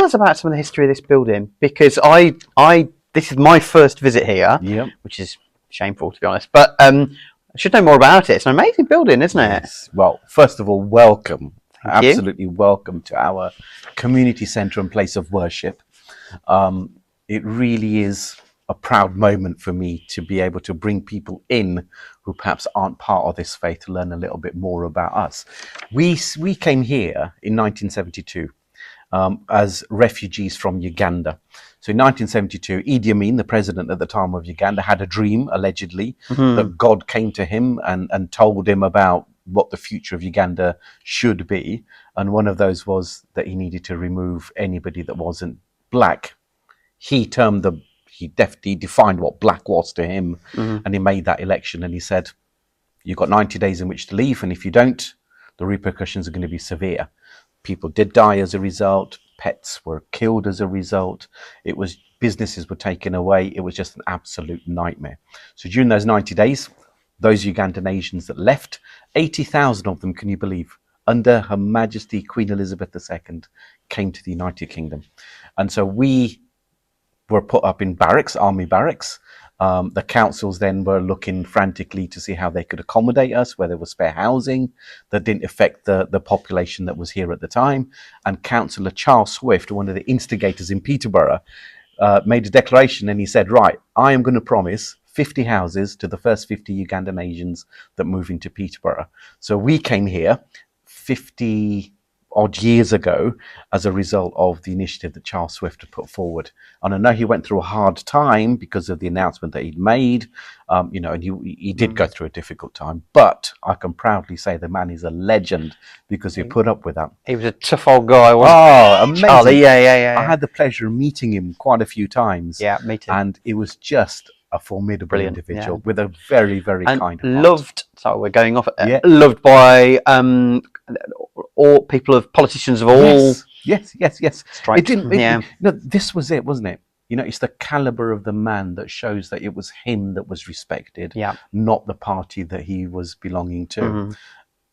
us about some of the history of this building, because this is my first visit here, which is shameful to be honest, but I should know more about it. It's an amazing building, isn't it? Yes. Well, first of all, welcome. Thank you. Absolutely welcome to our community centre and place of worship. It really is a proud moment for me to be able to bring people in who perhaps aren't part of this faith to learn a little bit more about us. We came here in 1972 as refugees from Uganda. So in 1972, Idi Amin, the president at the time of Uganda, had a dream, allegedly, that God came to him and told him about what the future of Uganda should be. And one of those was that he needed to remove anybody that wasn't black. He defined what black was to him, and he made that election, and he said, you've got 90 days in which to leave, and if you don't, the repercussions are going to be severe. People did die as a result. Pets were killed as a result. Businesses were taken away. It was just an absolute nightmare. So during those 90 days, those Ugandan Asians that left, 80,000 of them, can you believe, under Her Majesty Queen Elizabeth II, came to the United Kingdom. And so we were put up in barracks, army barracks. The councils then were looking frantically to see how they could accommodate us, where there was spare housing that didn't affect the population that was here at the time. And Councillor Charles Swift, one of the instigators in Peterborough, made a declaration, and he said, right, I am going to promise 50 houses to the first 50 Ugandan Asians that move into Peterborough. So we came here 50 odd years ago as a result of the initiative that Charles Swift had put forward. And I know he went through a hard time because of the announcement that he'd made, and he did go through a difficult time, but I can proudly say the man is a legend because he put up with that. He was a tough old guy, wasn't he? Oh, amazing. Charlie, yeah. I had the pleasure of meeting him quite a few times. Yeah, me too. And it was just a formidable individual with a very, very kind heart. Loved, so we're going off at that, loved by all people politicians of all. Yes. Stripes. It didn't. This was it, wasn't it? It's the caliber of the man that shows that it was him that was respected, not the party that he was belonging to.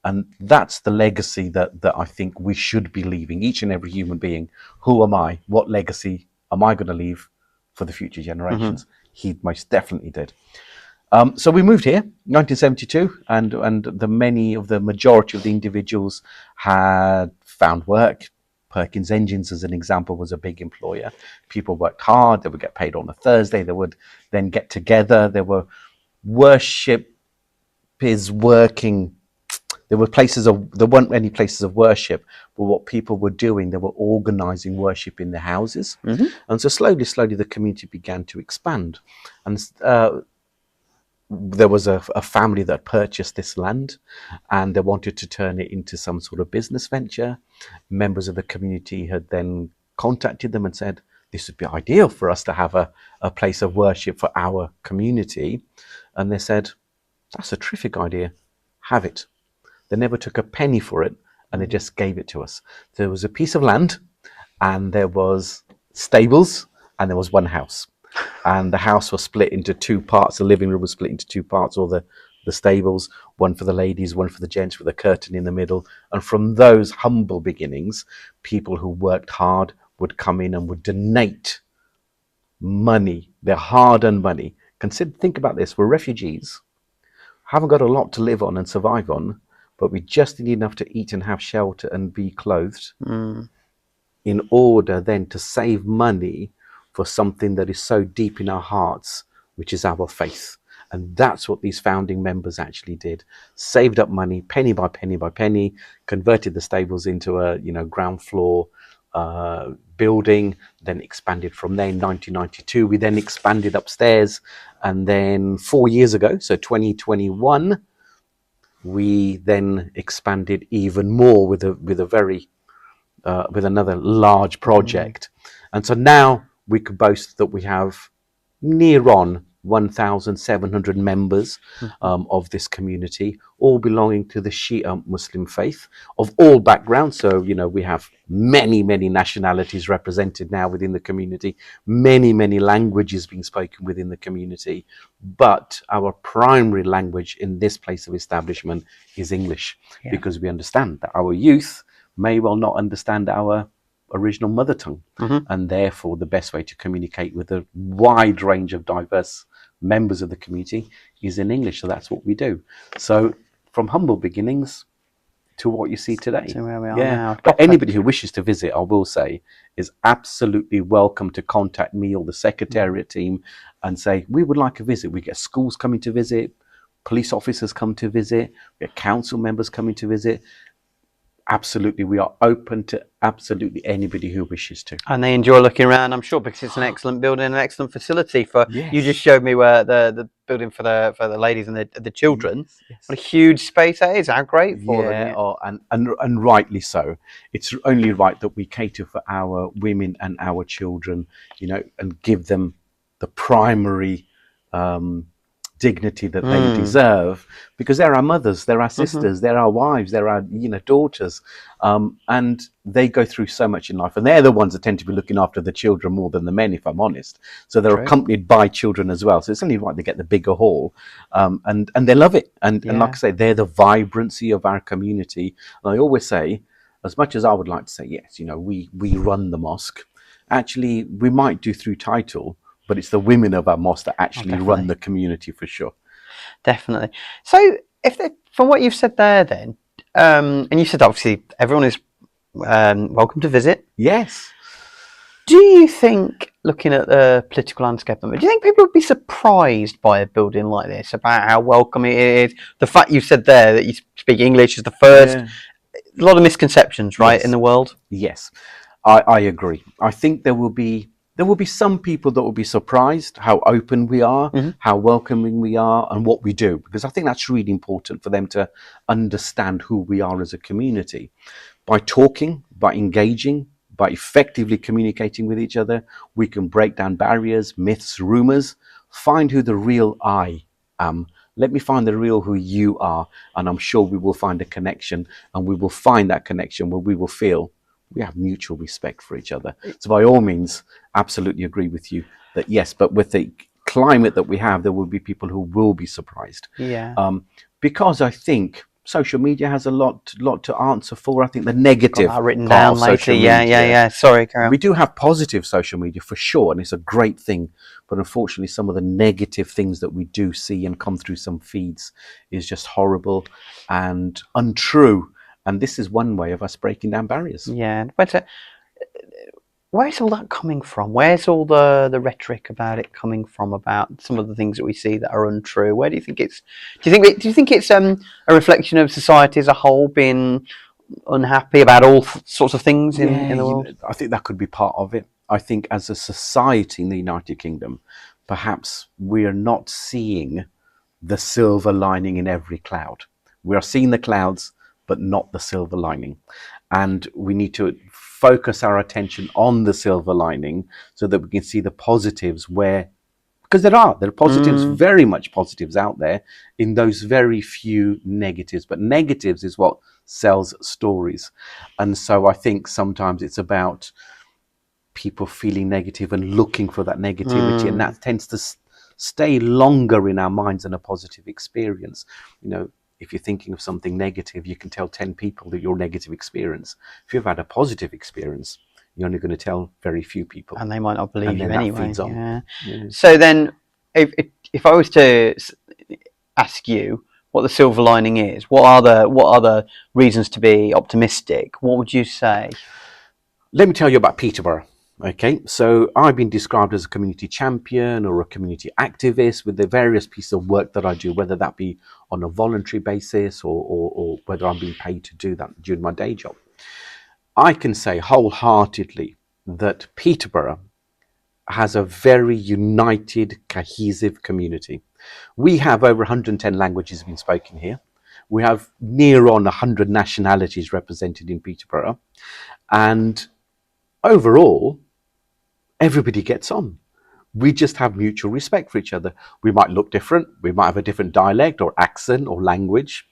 And that's the legacy that I think we should be leaving, each and every human being. Who am I? What legacy am I going to leave for the future generations? He most definitely did. So we moved here, 1972, and the majority of the individuals had found work. Perkins Engines, as an example, was a big employer. People worked hard. They would get paid on a Thursday. They would then get together. There were worship is working. There weren't any places of worship, but what people were doing, they were organizing worship in their houses. And so slowly, the community began to expand. And there was a family that purchased this land, and they wanted to turn it into some sort of business venture. Members of the community had then contacted them and said, this would be ideal for us to have a place of worship for our community. And they said, that's a terrific idea, have it. They never took a penny for it, and they just gave it to us. There was a piece of land, and there was stables, and there was one house. And the house was split into two parts. The living room was split into two parts, or the stables, one for the ladies, one for the gents, with a curtain in the middle. And from those humble beginnings, people who worked hard would come in and would donate money, their hard-earned money. Think about this, we're refugees, haven't got a lot to live on and survive on, but we just need enough to eat and have shelter and be clothed in order then to save money for something that is so deep in our hearts, which is our faith. And that's what these founding members actually did. Saved up money, penny by penny by penny, converted the stables into a ground floor building, then expanded from there in 1992. We then expanded upstairs, and then 4 years ago, so 2021, we then expanded even more with another large project. And so now we could boast that we have near on 1,700 members of this community, all belonging to the Shia Muslim faith of all backgrounds. So, we have many, many nationalities represented now within the community, many, many languages being spoken within the community. But our primary language in this place of establishment is English, because we understand that our youth may well not understand our original mother tongue. And therefore, the best way to communicate with a wide range of diverse members of the community is in English. So that's what we do. So from humble beginnings to what you see today. To where we are now. But anybody who wishes to visit, I will say, is absolutely welcome to contact me or the secretariat team and say, we would like a visit. We get schools coming to visit, police officers come to visit, we get council members coming to visit. Absolutely, we are open to absolutely anybody who wishes to. And they enjoy looking around, I'm sure, because it's an excellent building, an excellent facility for. Yes. You just showed me where the building for the ladies and the children. Yes. What a huge space that is! How great for them. Yeah, and rightly so. It's only right that we cater for our women and our children, you know, and give them the primary dignity that they deserve, because they're our mothers, they're our sisters, they're our wives, they're our, you know, daughters, and they go through so much in life, and they're the ones that tend to be looking after the children more than the men, if I'm honest. So they're accompanied by children as well, so it's only right they get the bigger hall, and they love it, and like I say, they're the vibrancy of our community. And I always say, as much as I would like to say, yes, you know, we run the mosque, actually we might do through title, but it's the women of our mosque that actually run the community for sure. Definitely. So, from what you've said there, then, and you said obviously everyone is welcome to visit. Yes. Do you think, looking at the political landscape, do you think people would be surprised by a building like this, about how welcoming it is? The fact you said there that you speak English is the first. A lot of misconceptions, right, in the world. Yes, I agree. I think there will be some people that will be surprised how open we are, how welcoming we are, and what we do, because I think that's really important for them to understand who we are as a community. By talking, by engaging, by effectively communicating with each other, we can break down barriers, myths, rumors, find who the real I am. Let me find the real who you are, and I'm sure we will find a connection, and we will find that connection where we will feel we have mutual respect for each other. So by all means, absolutely agree with you that yes, but with the climate that we have, there will be people who will be surprised. Because I think social media has a lot to answer for. I think the negative written part down of later. social media. Sorry, Carol. We do have positive social media for sure, and it's a great thing. But unfortunately, some of the negative things that we do see and come through some feeds is just horrible and untrue. And this is one way of us breaking down barriers. Yeah, but where's all that coming from? Where's all the rhetoric about it coming from? About some of the things that we see that are untrue. Where do you think it's? Do you think it's a reflection of society as a whole being unhappy about all sorts of things in the world? I think that could be part of it. I think as a society in the United Kingdom, perhaps we are not seeing the silver lining in every cloud. We are seeing the clouds, but not the silver lining. And we need to focus our attention on the silver lining so that we can see the positives because there are positives, very much positives out there in those very few negatives. But negatives is what sells stories. And so I think sometimes it's about people feeling negative and looking for that negativity. And that tends to stay longer in our minds than a positive experience. You know, if you're thinking of something negative, you can tell 10 people that your negative experience. If you've had a positive experience, you're only going to tell very few people. And they might not believe you anyway. Yeah. So then, if I was to ask you what the silver lining is, what are the reasons to be optimistic? What would you say? Let me tell you about Peterborough. Okay, so I've been described as a community champion or a community activist with the various pieces of work that I do, whether that be on a voluntary basis or whether I'm being paid to do that during my day job. I can say wholeheartedly that Peterborough has a very united, cohesive community. We have over 110 languages being spoken here. We have near on 100 nationalities represented in Peterborough. And overall, everybody gets on. We just have mutual respect for each other. We might look different. We might have a different dialect or accent or language,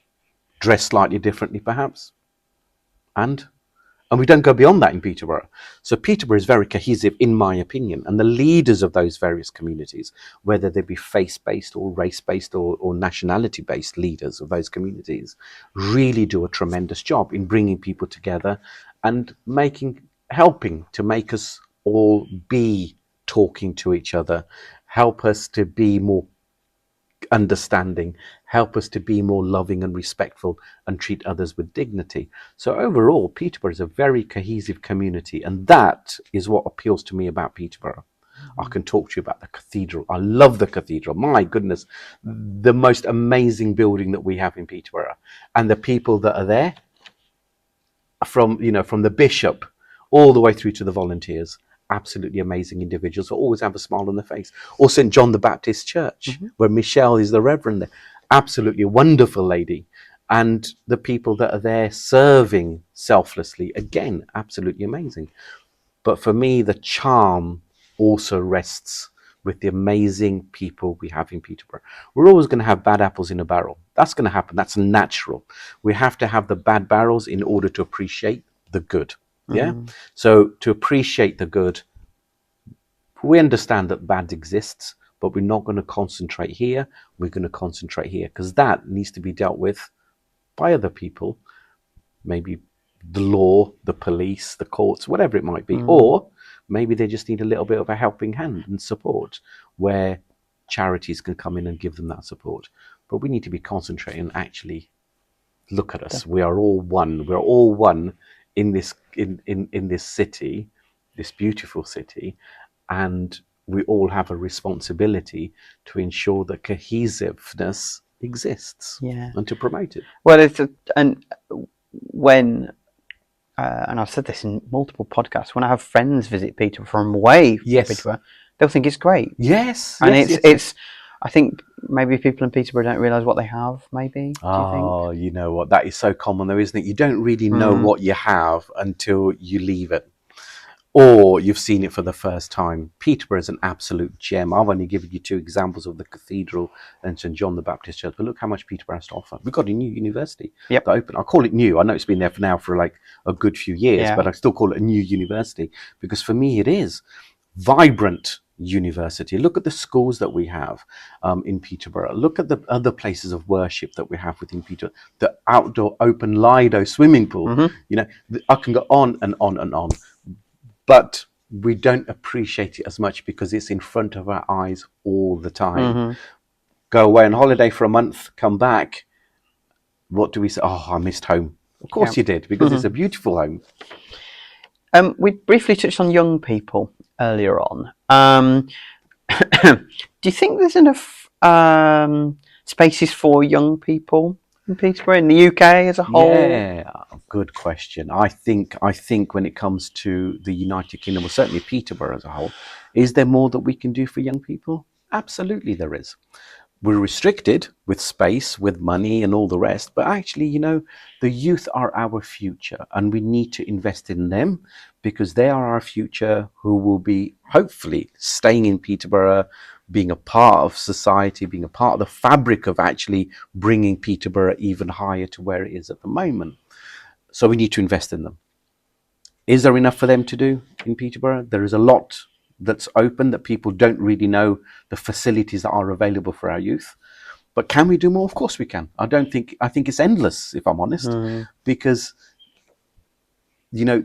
dress slightly differently perhaps. And we don't go beyond that in Peterborough. So Peterborough is very cohesive in my opinion. And the leaders of those various communities, whether they be faith-based or race-based or nationality-based leaders of those communities, really do a tremendous job in bringing people together and making helping to make us all be talking to each other, help us to be more understanding, help us to be more loving and respectful and treat others with dignity. So overall, Peterborough is a very cohesive community, and that is what appeals to me about Peterborough. I can talk to you about the cathedral. I love the cathedral. My goodness, the most amazing building that we have in Peterborough, and the people that are there, from the bishop all the way through to the volunteers, absolutely amazing individuals who always have a smile on their face. Or St John the Baptist Church, where Michelle is the reverend there, absolutely a wonderful lady. And the people that are there serving selflessly, again, absolutely amazing. But for me, the charm also rests with the amazing people we have in Peterborough. We're always going to have bad apples in a barrel. That's going to happen. That's natural. We have to have the bad barrels in order to appreciate the good. Yeah. So to appreciate the good, we understand that bad exists, but we're not going to concentrate here. We're going to concentrate here because that needs to be dealt with by other people, maybe the law, the police, the courts, whatever it might be. Or maybe they just need a little bit of a helping hand and support where charities can come in and give them that support. But we need to be concentrating and actually look at us. We are all one. We're all one in this in this city, this beautiful city, and we all have a responsibility to ensure that cohesiveness exists and to promote it. Well, when and I've said this in multiple podcasts, when I have friends visit Peterborough from away from Peterborough, they'll think it's great. Yes. And it's I think maybe people in Peterborough don't realise what they have, maybe. Do you think? Oh, you know what? That is so common though, isn't it? You don't really know what you have until you leave it, or you've seen it for the first time. Peterborough is an absolute gem. I've only given you 2 examples of the cathedral and St John the Baptist Church, but look how much Peterborough has to offer. We've got a new university that opened. I call it new. I know it's been there for like a good few years, but I still call it a new university because for me it is vibrant university. Look at the schools that we have in Peterborough. Look at the other places of worship that we have within Peterborough. The outdoor open Lido swimming pool. You know, I can go on and on and on. But we don't appreciate it as much because it's in front of our eyes all the time. Go away on holiday for a month, come back. What do we say? Oh, I missed home. Of course you did, because it's a beautiful home. We briefly touched on young people earlier on. Do you think there's enough spaces for young people in Peterborough, in the UK as a whole? Yeah, good question. I think when it comes to the United Kingdom, or certainly Peterborough as a whole, is there more that we can do for young people? Absolutely there is. We're restricted with space, with money and all the rest, but actually, you know, the youth are our future and we need to invest in them because they are our future, who will be hopefully staying in Peterborough, being a part of society, being a part of the fabric of actually bringing Peterborough even higher to where it is at the moment. So we need to invest in them. Is there enough for them to do in Peterborough? There is a lot that's open that people don't really know the facilities that are available for our youth. But can we do more? Of course we can. I think it's endless, if I'm honest, because, you know,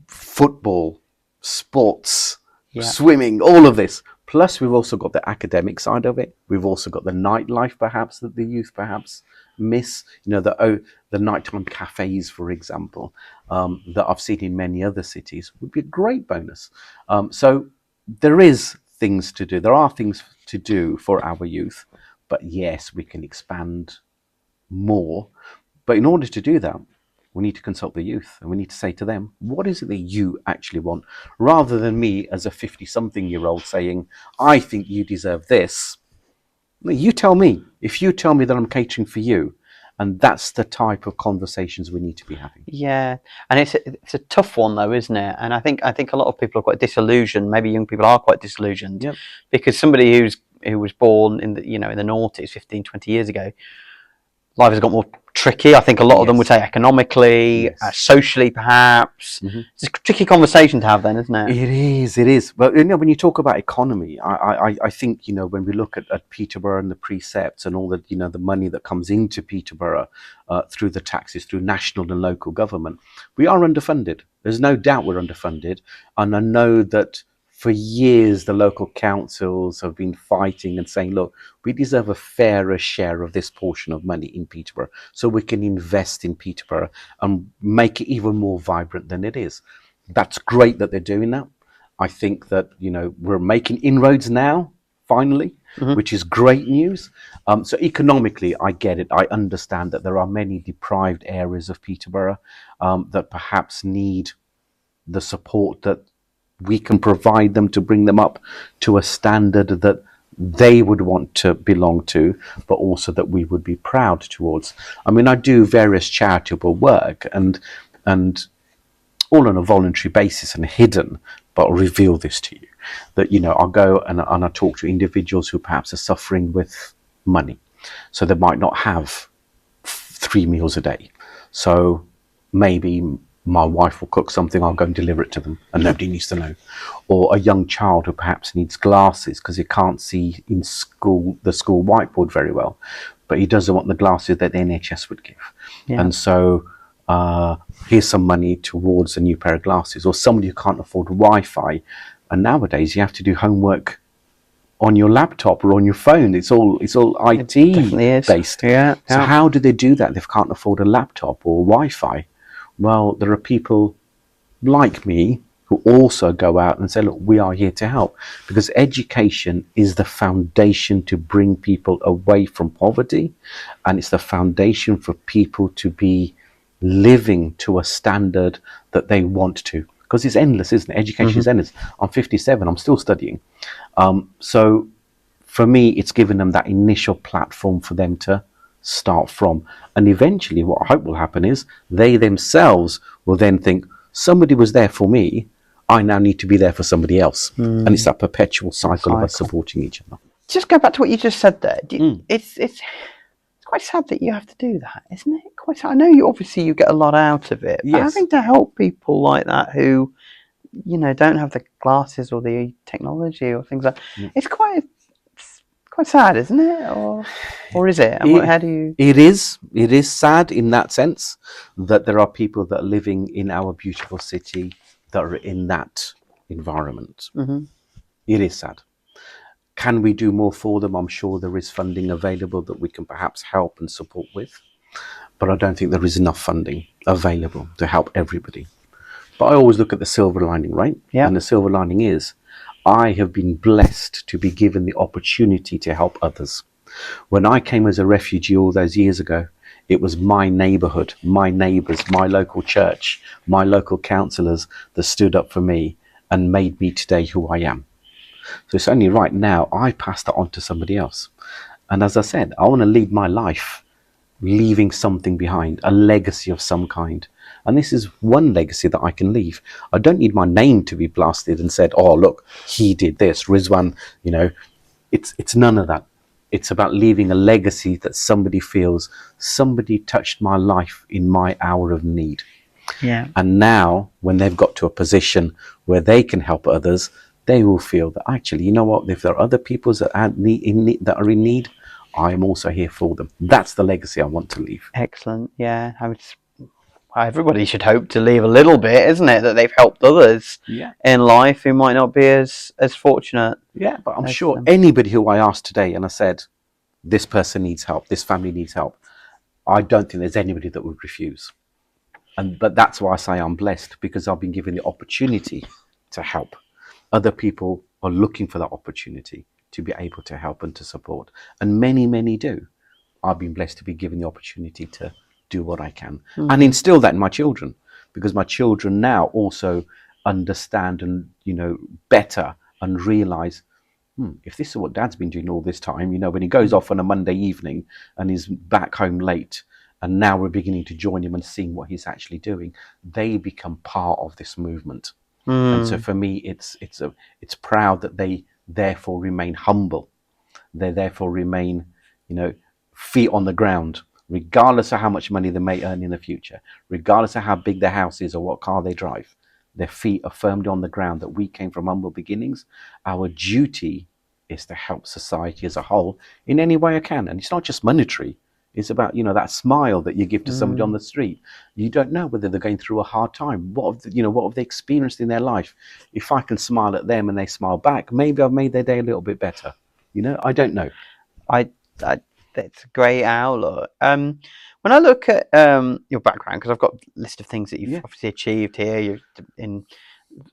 football, sports, swimming, all of this. Plus we've also got the academic side of it. We've also got the nightlife perhaps that the youth perhaps miss. You know, the nighttime cafes, for example, that I've seen in many other cities would be a great bonus. So there is things to do. There are things to do for our youth, but yes, we can expand more. But in order to do that, we need to consult the youth and we need to say to them, what is it that you actually want? Rather than me as a 50-something-year-old saying, I think you deserve this. You tell me. If you tell me that I'm catering for you, and that's the type of conversations we need to be having. Yeah, and it's a tough one though, isn't it? And I think a lot of people are quite disillusioned. Maybe young people are quite disillusioned because somebody who was born in the noughties, 15, 20 years ago, life has got more tricky. I think a lot of them would say economically, socially, perhaps. It's a tricky conversation to have, then, isn't it? It is. But you know, when you talk about economy, I think, you know, when we look at Peterborough and the precepts and all the, you know, the money that comes into Peterborough through the taxes, through national and local government, we are underfunded. There's no doubt we're underfunded. And I know that for years, the local councils have been fighting and saying, look, we deserve a fairer share of this portion of money in Peterborough so we can invest in Peterborough and make it even more vibrant than it is. That's great that they're doing that. I think that, we're making inroads now, finally, which is great news. So economically, I get it. I understand that there are many deprived areas of Peterborough that perhaps need the support that we can provide them to bring them up to a standard that they would want to belong to, but also that we would be proud towards. I mean, I do various charitable work and all on a voluntary basis and hidden, but I'll reveal this to you, that, I'll go and I talk to individuals who perhaps are suffering with money. So they might not have 3 meals a day. So maybe my wife will cook something, I'll go and deliver it to them, and nobody needs to know. Or a young child who perhaps needs glasses because he can't see in school, the school whiteboard very well, but he doesn't want the glasses that the NHS would give. Yeah. And so here's some money towards a new pair of glasses. Or somebody who can't afford Wi-Fi, and nowadays you have to do homework on your laptop or on your phone. It's all IT based. Yeah. So how do they do that? They can't afford a laptop or Wi-Fi. Well, there are people like me who also go out and say, look, we are here to help, because education is the foundation to bring people away from poverty, and it's the foundation for people to be living to a standard that they want to, because it's endless, isn't it? Education is endless. I'm 57, I'm still studying. So for me, it's given them that initial platform for them to start from. And eventually what I hope will happen is they themselves will then think, somebody was there for me, I now need to be there for somebody else. And it's that perpetual cycle of us supporting each other. Just go back to what you just said there. It's quite sad that you have to do that, isn't it? Quite sad. I know you get a lot out of it, but Yes. having to help people like that who, don't have the glasses or the technology or things like that, it's quite sad, isn't it? Or is it? And how do you? It is sad in that sense that there are people that are living in our beautiful city that are in that environment. It is sad. Can we do more for them? I'm sure there is funding available that we can perhaps help and support with, but I don't think there is enough funding available to help everybody. But I always look at the silver lining, right? Yeah. And the silver lining is I have been blessed to be given the opportunity to help others. When I came as a refugee all those years ago, it was my neighbourhood, my neighbours, my local church, my local councillors that stood up for me and made me today who I am. So it's only right now I pass that on to somebody else. And as I said, I want to lead my life leaving something behind, a legacy of some kind. And this is one legacy that I can leave. I don't need my name to be blasted and said, oh, look, he did this, Rizwan, it's none of that. It's about leaving a legacy that somebody feels, somebody touched my life in my hour of need. Yeah. And now when they've got to a position where they can help others, they will feel that actually, you know what, if there are other people that are in need, I am also here for them. That's the legacy I want to leave. Excellent. Yeah. Everybody should hope to leave a little bit, isn't it? That they've helped others in life who might not be as fortunate. Yeah, but I'm sure anybody who I asked today and I said, this person needs help, this family needs help, I don't think there's anybody that would refuse. But that's why I say I'm blessed, because I've been given the opportunity to help. Other people are looking for that opportunity to be able to help and to support. And many, many do. I've been blessed to be given the opportunity to do what I can and instill that in my children, because my children now also understand and, better and realize, if this is what dad's been doing all this time, when he goes off on a Monday evening and he's back home late, and now we're beginning to join him and seeing what he's actually doing, they become part of this movement. And so for me, it's proud that they therefore remain humble. They therefore remain, feet on the ground, regardless of how much money they may earn in the future, regardless of how big their house is or what car they drive. Their feet are firmly on the ground, that we came from humble beginnings. Our duty is to help society as a whole in any way I can. And it's not just monetary. It's about, that smile that you give to somebody on the street. You don't know whether they're going through a hard time. What have they experienced in their life? If I can smile at them and they smile back, maybe I've made their day a little bit better. I don't know. I, that's a great outlook. When I look at your background, because I've got a list of things that you've obviously achieved here. You're in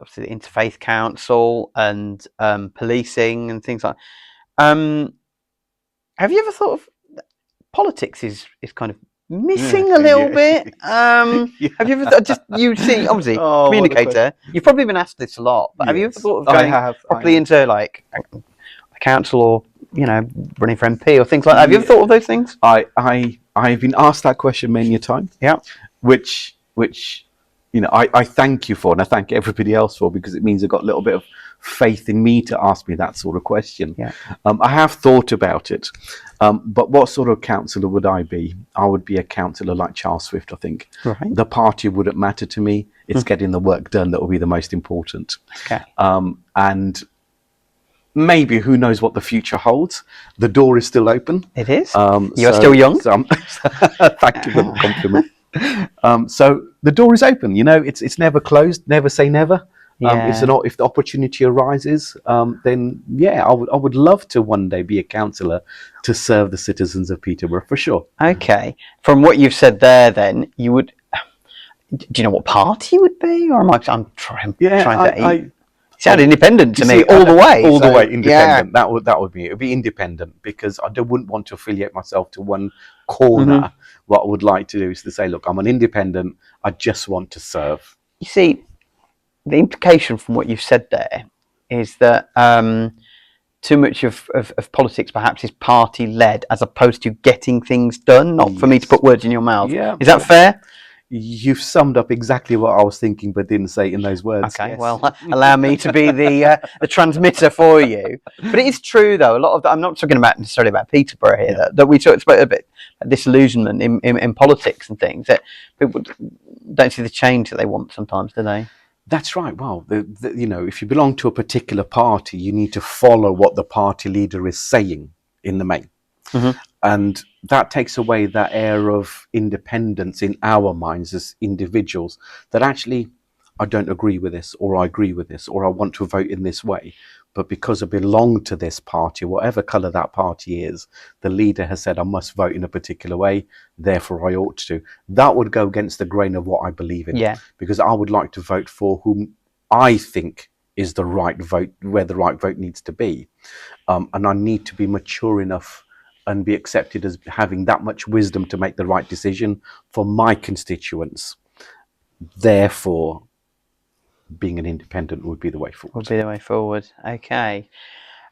obviously the Interfaith Council and policing and things like. Have you ever thought of politics is kind of missing a little bit? Have you ever just you see obviously communicator? You've probably been asked this a lot, but have you ever thought of going properly into like a council or running for MP or things like that? Have you ever thought of those things? I've been asked that question many a time. Yeah. Which I thank you for, and I thank everybody else for, because it means they've got a little bit of faith in me to ask me that sort of question. Yeah. I have thought about it, but what sort of councillor would I be? I would be a councillor like Charles Swift, I think. Right. The party wouldn't matter to me. It's getting the work done that will be the most important. Okay. And maybe, who knows what the future holds? The door is still open. It is. You're still young. Thank you for the compliment. So the door is open. It's never closed. Never say never. If the opportunity arises, then I would love to one day be a councillor to serve the citizens of Peterborough, for sure. Okay. From what you've said there, then you would. Do you know what party you would be, or am I? I'm trying to. Sound independent to me all the way. All the way independent. Yeah. That would be it. It would be independent, because I wouldn't want to affiliate myself to one corner. What I would like to do is to say, look, I'm an independent. I just want to serve. You see, the implication from what you've said there is that too much of politics perhaps is party led, as opposed to getting things done. Not for me to put words in your mouth. Yeah. Is that fair? You've summed up exactly what I was thinking, but didn't say it in those words. Okay, yes. Well, allow me to be the transmitter for you. But it is true, though. A lot of I'm not talking about necessarily about Peterborough here. That we talked about a bit disillusionment in politics and things, that people don't see the change that they want sometimes, do they? That's right. Well, if you belong to a particular party, you need to follow what the party leader is saying in the main. And that takes away that air of independence in our minds as individuals, that actually, I don't agree with this, or I agree with this, or I want to vote in this way. But because I belong to this party, whatever colour that party is, the leader has said I must vote in a particular way, therefore I ought to. That would go against the grain of what I believe in. Yeah. Because I would like to vote for whom I think is the right vote, where the right vote needs to be. And I need to be mature enough and be accepted as having that much wisdom to make the right decision for my constituents. Therefore, being an independent would be the way forward. Would be the way forward. Okay.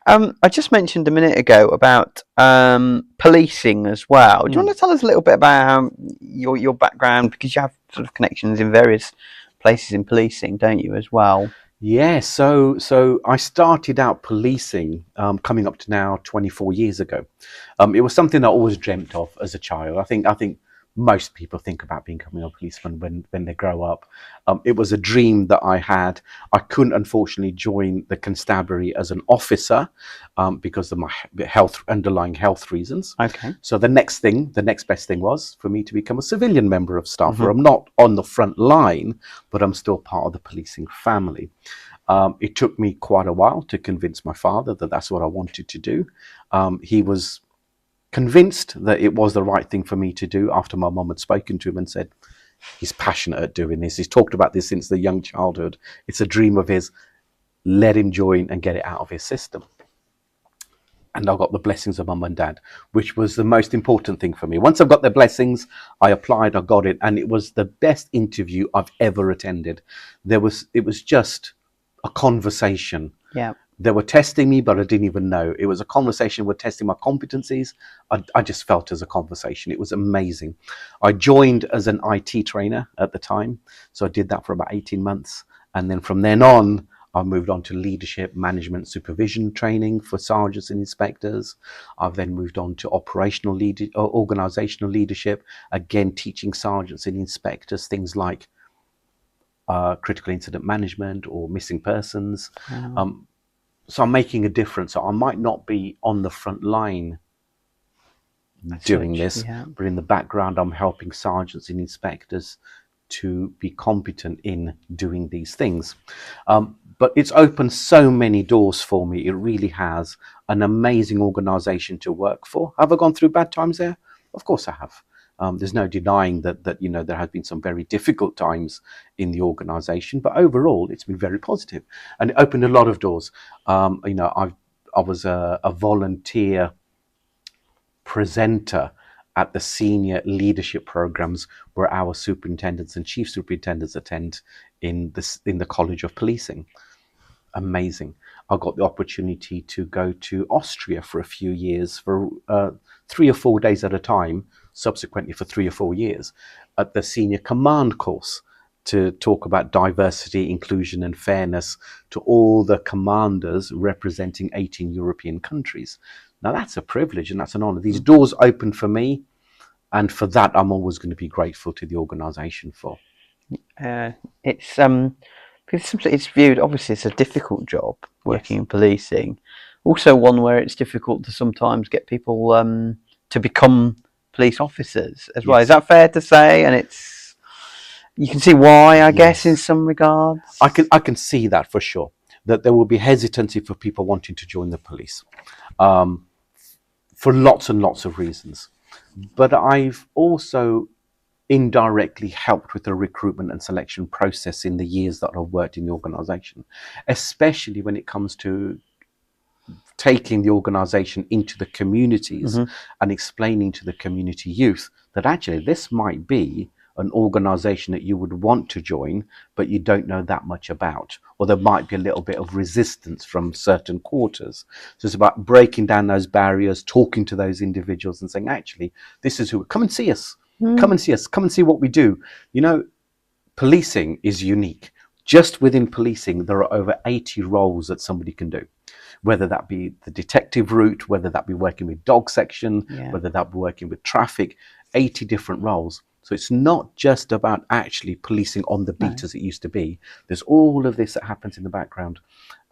I just mentioned a minute ago about policing as well. Do you want to tell us a little bit about your background, because you have sort of connections in various places in policing, don't you, as well? Yeah, so I started out policing coming up to now 24 years ago. It was something I always dreamt of as a child. I think most people think about becoming a policeman when they grow up. It was a dream that I had. I couldn't, unfortunately, join the constabulary as an officer because of my underlying health reasons. Okay. So the next best thing was for me to become a civilian member of staff, where I'm not on the front line, but I'm still part of the policing family. It took me quite a while to convince my father that that's what I wanted to do. He was convinced that it was the right thing for me to do after my mum had spoken to him and said, he's passionate at doing this. He's talked about this since the young childhood. It's a dream of his. Let him join and get it out of his system. And I got the blessings of mum and dad, which was the most important thing for me. Once I've got their blessings, I applied, I got it, and it was the best interview I've ever attended. It was just a conversation. Yeah. They were testing me, but I didn't even know. It was a conversation. We're testing my competencies. I just felt as a conversation. It was amazing. I joined as an IT trainer at the time. So I did that for about 18 months. And then from then on, I moved on to leadership, management, supervision training for sergeants and inspectors. I've then moved on to organizational leadership, again, teaching sergeants and inspectors things like critical incident management or missing persons. Wow. So I'm making a difference. So I might not be on the front line doing such, this, yeah. but in the background, I'm helping sergeants and inspectors to be competent in doing these things. But it's opened so many doors for me. It really has. An amazing organisation to work for. Have I gone through bad times there? Of course I have. There's no denying that there has been some very difficult times in the organisation, but overall it's been very positive, and it opened a lot of doors. I was a volunteer presenter at the senior leadership programs where our superintendents and chief superintendents attend in the College of Policing. Amazing. I got the opportunity to go to Austria for a few years for 3 or 4 days at a time, subsequently for 3 or 4 years, at the senior command course to talk about diversity, inclusion and fairness to all the commanders representing 18 European countries. Now that's a privilege and that's an honor. These doors open for me, and for that I'm always going to be grateful to the organisation for. It's because it's viewed, obviously it's a difficult job working in policing, also one where it's difficult to sometimes get people to become police officers as well. Is that fair to say? And you can see why, I guess, in some regards. I can see that for sure, that there will be hesitancy for people wanting to join the police, for lots and lots of reasons. But I've also indirectly helped with the recruitment and selection process in the years that I've worked in the organisation, especially when it comes to taking the organisation into the communities and explaining to the community youth that actually this might be an organisation that you would want to join, but you don't know that much about, or there might be a little bit of resistance from certain quarters. So it's about breaking down those barriers, talking to those individuals and saying, actually, this is who, come and see us, come and see us, come and see what we do. Policing is unique. Just within policing, there are over 80 roles that somebody can do, whether that be the detective route, whether that be working with dog section, whether that be working with traffic, 80 different roles. So it's not just about actually policing on the beat as it used to be. There's all of this that happens in the background.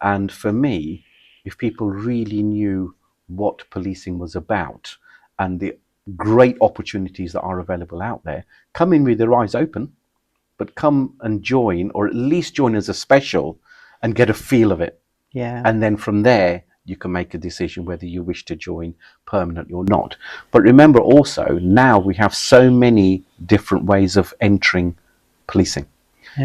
And for me, if people really knew what policing was about and the great opportunities that are available out there, come in with their eyes open, but come and join, or at least join as a special and get a feel of it. And then from there, you can make a decision whether you wish to join permanently or not. But remember also, now we have so many different ways of entering policing.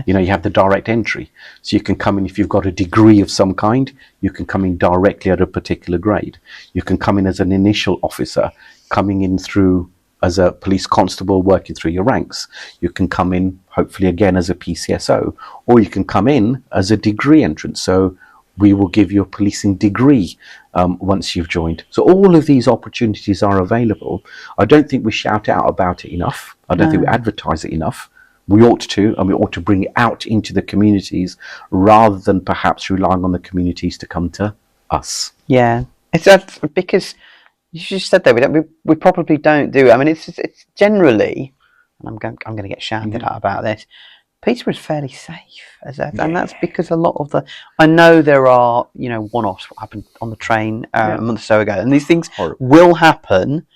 You have the direct entry. So you can come in if you've got a degree of some kind, you can come in directly at a particular grade. You can come in as an initial officer, coming in through as a police constable, working through your ranks. You can come in, hopefully again, as a PCSO, or you can come in as a degree entrant. So we will give you a policing degree once you've joined. So all of these opportunities are available. I don't think we shout out about it enough. I don't think we advertise it enough. We ought to, and we ought to bring it out into the communities rather than perhaps relying on the communities to come to us. Yeah, it's that, because you just said that we probably don't do it. I mean, it's generally, and I'm going to get shouted at about this. Peterborough is fairly safe, and that's because a lot of I know there are one-offs. What happened on the train a month or so ago, and these things will happen.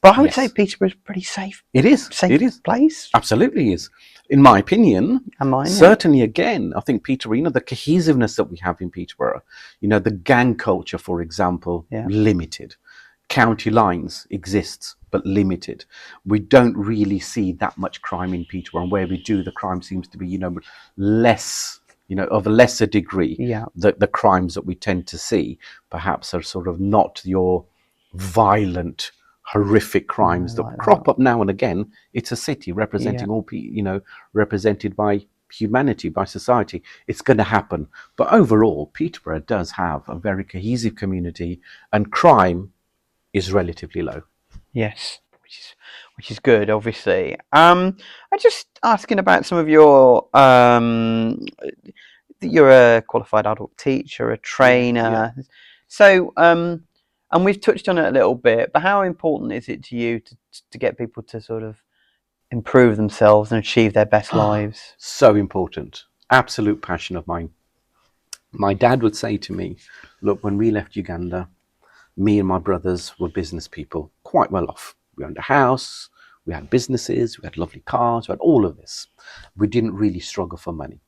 But I would say Peterborough is pretty safe. It is. Safe place. Absolutely is. In my opinion, certainly again, I think Peterborough, the cohesiveness that we have in Peterborough, the gang culture, for example, limited. County lines exists, but limited. We don't really see that much crime in Peterborough, and where we do, the crime seems to be, less, of a lesser degree. The crimes that we tend to see perhaps are sort of not your violent, horrific crimes that crop up now and again. It's a city representing all people, represented by humanity, by society. It's going to happen. But overall, Peterborough does have a very cohesive community, and crime is relatively low. Yes, which is good, obviously. I'm just asking about some of your. You're a qualified adult teacher, a trainer. So, and we've touched on it a little bit, but how important is it to you to get people to sort of improve themselves and achieve their best lives? So important. Absolute passion of mine. My dad would say to me, look, when we left Uganda, me and my brothers were business people, quite well off. We owned a house, we had businesses, we had lovely cars, we had all of this. We didn't really struggle for money.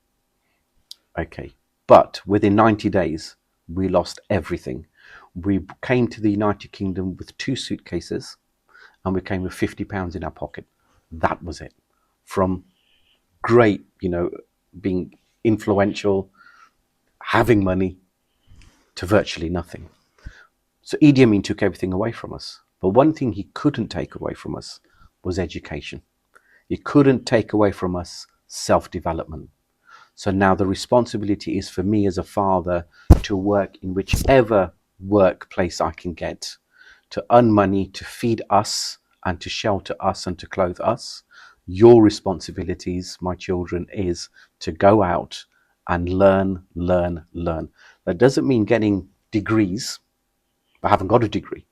Okay. But within 90 days, we lost everything. We came to the United Kingdom with 2 suitcases and we came with £50 in our pocket. That was it. From great, being influential, having money, to virtually nothing. So Idi Amin took everything away from us. But one thing he couldn't take away from us was education. He couldn't take away from us self-development. So now the responsibility is for me as a father to work in whichever workplace I can get, to earn money, to feed us and to shelter us and to clothe us. Your responsibilities, my children, is to go out and learn. That doesn't mean getting degrees. I haven't got a degree.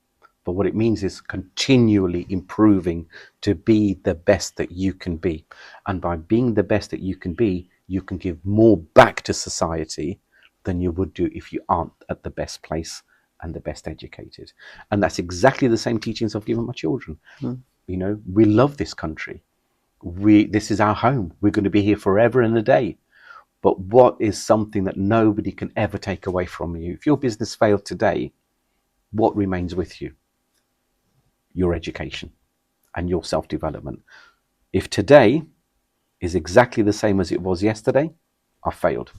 But what it means is continually improving to be the best that you can be. And by being the best that you can be, you can give more back to society than you would do if you aren't at the best place and the best educated. And that's exactly the same teachings I've given my children. We love this country. This is our home. We're going to be here forever and a day. But what is something that nobody can ever take away from you? If your business failed today, what remains with you? Your education and your self-development. If today is exactly the same as it was yesterday, I've failed.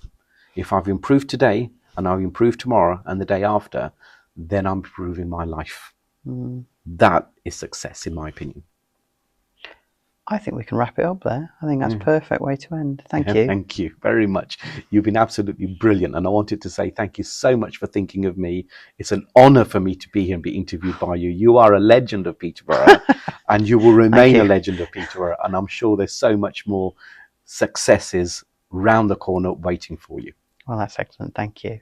If I've improved today and I've improved tomorrow and the day after, then I'm improving my life. That is success, in my opinion. I think we can wrap it up there. I think that's a perfect way to end. Thank you. Thank you very much. You've been absolutely brilliant. And I wanted to say thank you so much for thinking of me. It's an honor for me to be here and be interviewed by you. You are a legend of Peterborough and you will remain a legend of Peterborough. And I'm sure there's so much more successes round the corner waiting for you. Well, that's excellent. Thank you.